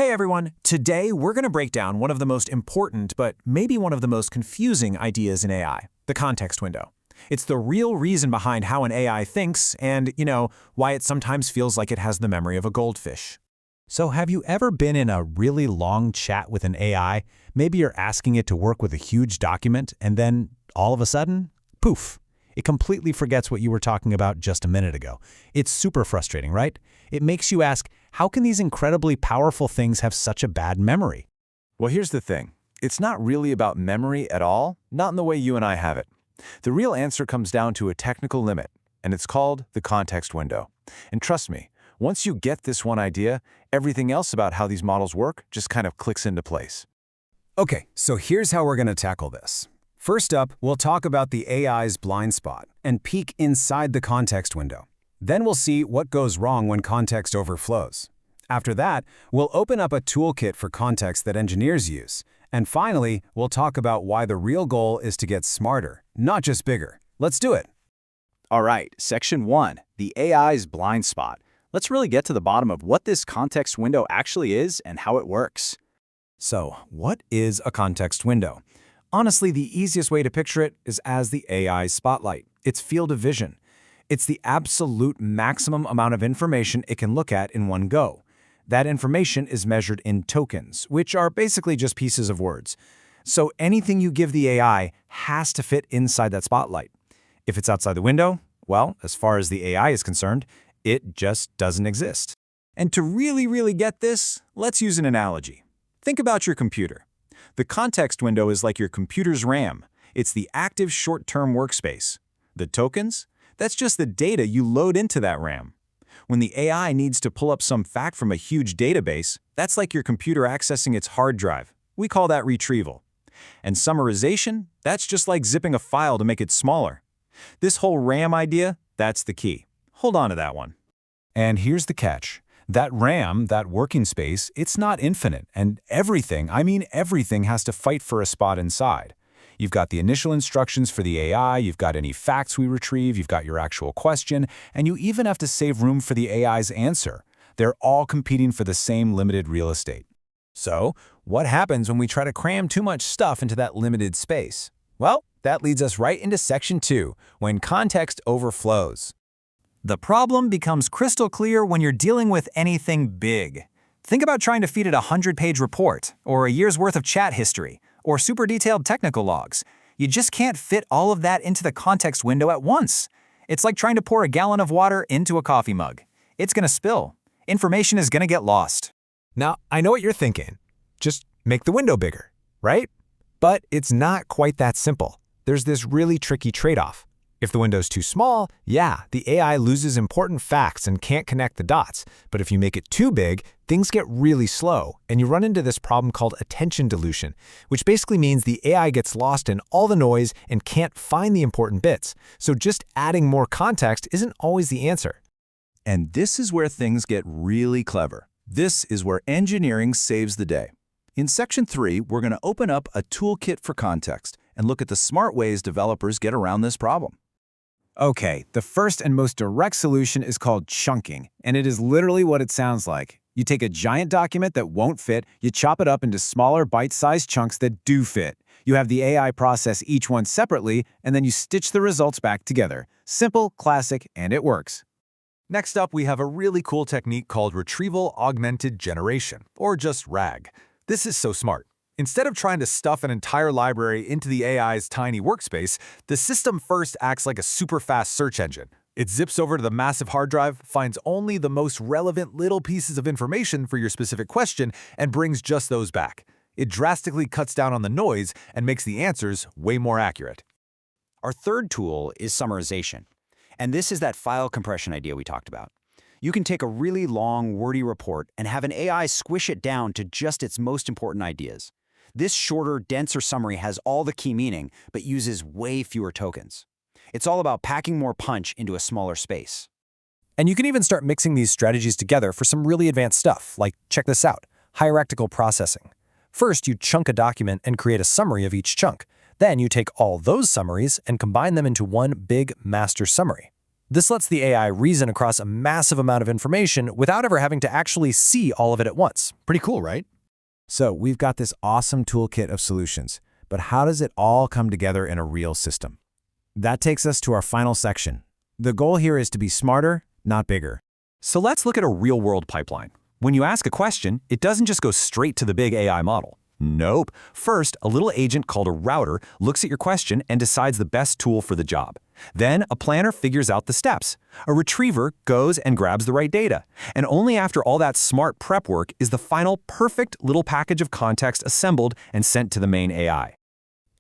Hey everyone, today we're going to break down one of the most important, but maybe one of the most confusing ideas in AI, the context window. It's the real reason behind how an AI thinks and, why it sometimes feels like it has the memory of a goldfish. So have you ever been in a really long chat with an AI? Maybe you're asking it to work with a huge document, and then all of a sudden, poof, it completely forgets what you were talking about just a minute ago. It's super frustrating, right? It makes you ask, how can these incredibly powerful things have such a bad memory? Well, here's the thing. It's not really about memory at all, not in the way you and I have it. The real answer comes down to a technical limit, and it's called the context window. And trust me, once you get this one idea, everything else about how these models work just kind of clicks into place. Okay, so here's how we're going to tackle this. First up, we'll talk about the AI's blind spot and peek inside the context window. Then we'll see what goes wrong when context overflows. After that, we'll open up a toolkit for context that engineers use. And finally, we'll talk about why the real goal is to get smarter, not just bigger. Let's do it. All right, Section 1, the AI's blind spot. Let's really get to the bottom of what this context window actually is and how it works. So, what is a context window? Honestly, the easiest way to picture it is as the AI spotlight, its field of vision. It's the absolute maximum amount of information it can look at in one go. That information is measured in tokens, which are basically just pieces of words. So anything you give the AI has to fit inside that spotlight. If it's outside the window, well, as far as the AI is concerned, it just doesn't exist. And to really get this, let's use an analogy. Think about your computer. The context window is like your computer's RAM. It's the active short-term workspace. The tokens? That's just the data you load into that RAM. When the AI needs to pull up some fact from a huge database, that's like your computer accessing its hard drive. We call that retrieval. And summarization? That's just like zipping a file to make it smaller. This whole RAM idea, that's the key. Hold on to that one. And here's the catch. That RAM, that working space, it's not infinite, and everything, I mean everything, has to fight for a spot inside. You've got the initial instructions for the AI, you've got any facts we retrieve, you've got your actual question, and you even have to save room for the AI's answer. They're all competing for the same limited real estate. So, what happens when we try to cram too much stuff into that limited space? Well, that leads us right into Section 2, when context overflows. The problem becomes crystal clear when you're dealing with anything big. Think about trying to feed it a 100-page report, or a year's worth of chat history, or super detailed technical logs. You just can't fit all of that into the context window at once. It's like trying to pour a gallon of water into a coffee mug. It's going to spill. Information is going to get lost. Now, I know what you're thinking. Just make the window bigger, right? But it's not quite that simple. There's this really tricky trade-off. If the window's too small, yeah, the AI loses important facts and can't connect the dots. But if you make it too big, things get really slow, and you run into this problem called attention dilution, which basically means the AI gets lost in all the noise and can't find the important bits. So just adding more context isn't always the answer. And this is where things get really clever. This is where engineering saves the day. In Section 3, we're going to open up a toolkit for context and look at the smart ways developers get around this problem. Okay, the first and most direct solution is called chunking, and it is literally what it sounds like. You take a giant document that won't fit, you chop it up into smaller bite-sized chunks that do fit. You have the AI process each one separately, and then you stitch the results back together. Simple, classic, and it works. Next up, we have a really cool technique called Retrieval Augmented Generation, or just RAG. This is so smart. Instead of trying to stuff an entire library into the AI's tiny workspace, the system first acts like a super-fast search engine. It zips over to the massive hard drive, finds only the most relevant little pieces of information for your specific question, and brings just those back. It drastically cuts down on the noise and makes the answers way more accurate. Our third tool is summarization. And this is that file compression idea we talked about. You can take a really long, wordy report and have an AI squish it down to just its most important ideas. This shorter, denser summary has all the key meaning, but uses way fewer tokens. It's all about packing more punch into a smaller space. And you can even start mixing these strategies together for some really advanced stuff, like, check this out, hierarchical processing. First, you chunk a document and create a summary of each chunk. Then you take all those summaries and combine them into one big master summary. This lets the AI reason across a massive amount of information without ever having to actually see all of it at once. Pretty cool, right? So we've got this awesome toolkit of solutions, but how does it all come together in a real system? That takes us to our final section. The goal here is to be smarter, not bigger. So let's look at a real-world pipeline. When you ask a question, it doesn't just go straight to the big AI model. Nope. First, a little agent called a router looks at your question and decides the best tool for the job. Then, a planner figures out the steps. A retriever goes and grabs the right data. And only after all that smart prep work is the final perfect little package of context assembled and sent to the main AI.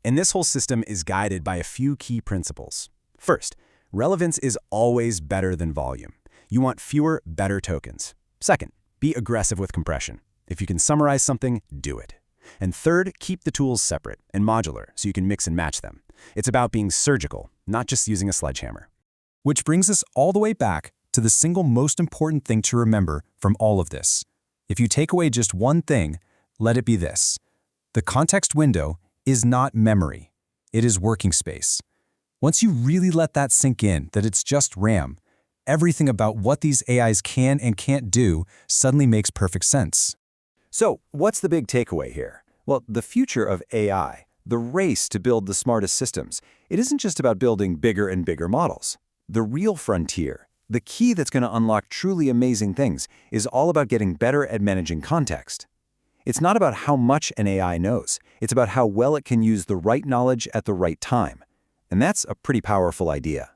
And this whole system is guided by a few key principles. First, relevance is always better than volume. You want fewer, better tokens. Second, be aggressive with compression. If you can summarize something, do it. And third, keep the tools separate and modular so you can mix and match them. It's about being surgical, not just using a sledgehammer. Which brings us all the way back to the single most important thing to remember from all of this. If you take away just one thing, let it be this. The context window is not memory. It is working space. Once you really let that sink in, that it's just RAM, everything about what these AIs can and can't do suddenly makes perfect sense. So, what's the big takeaway here? Well, the future of AI, the race to build the smartest systems, it isn't just about building bigger and bigger models. The real frontier, the key that's going to unlock truly amazing things, is all about getting better at managing context. It's not about how much an AI knows. It's about how well it can use the right knowledge at the right time. And that's a pretty powerful idea.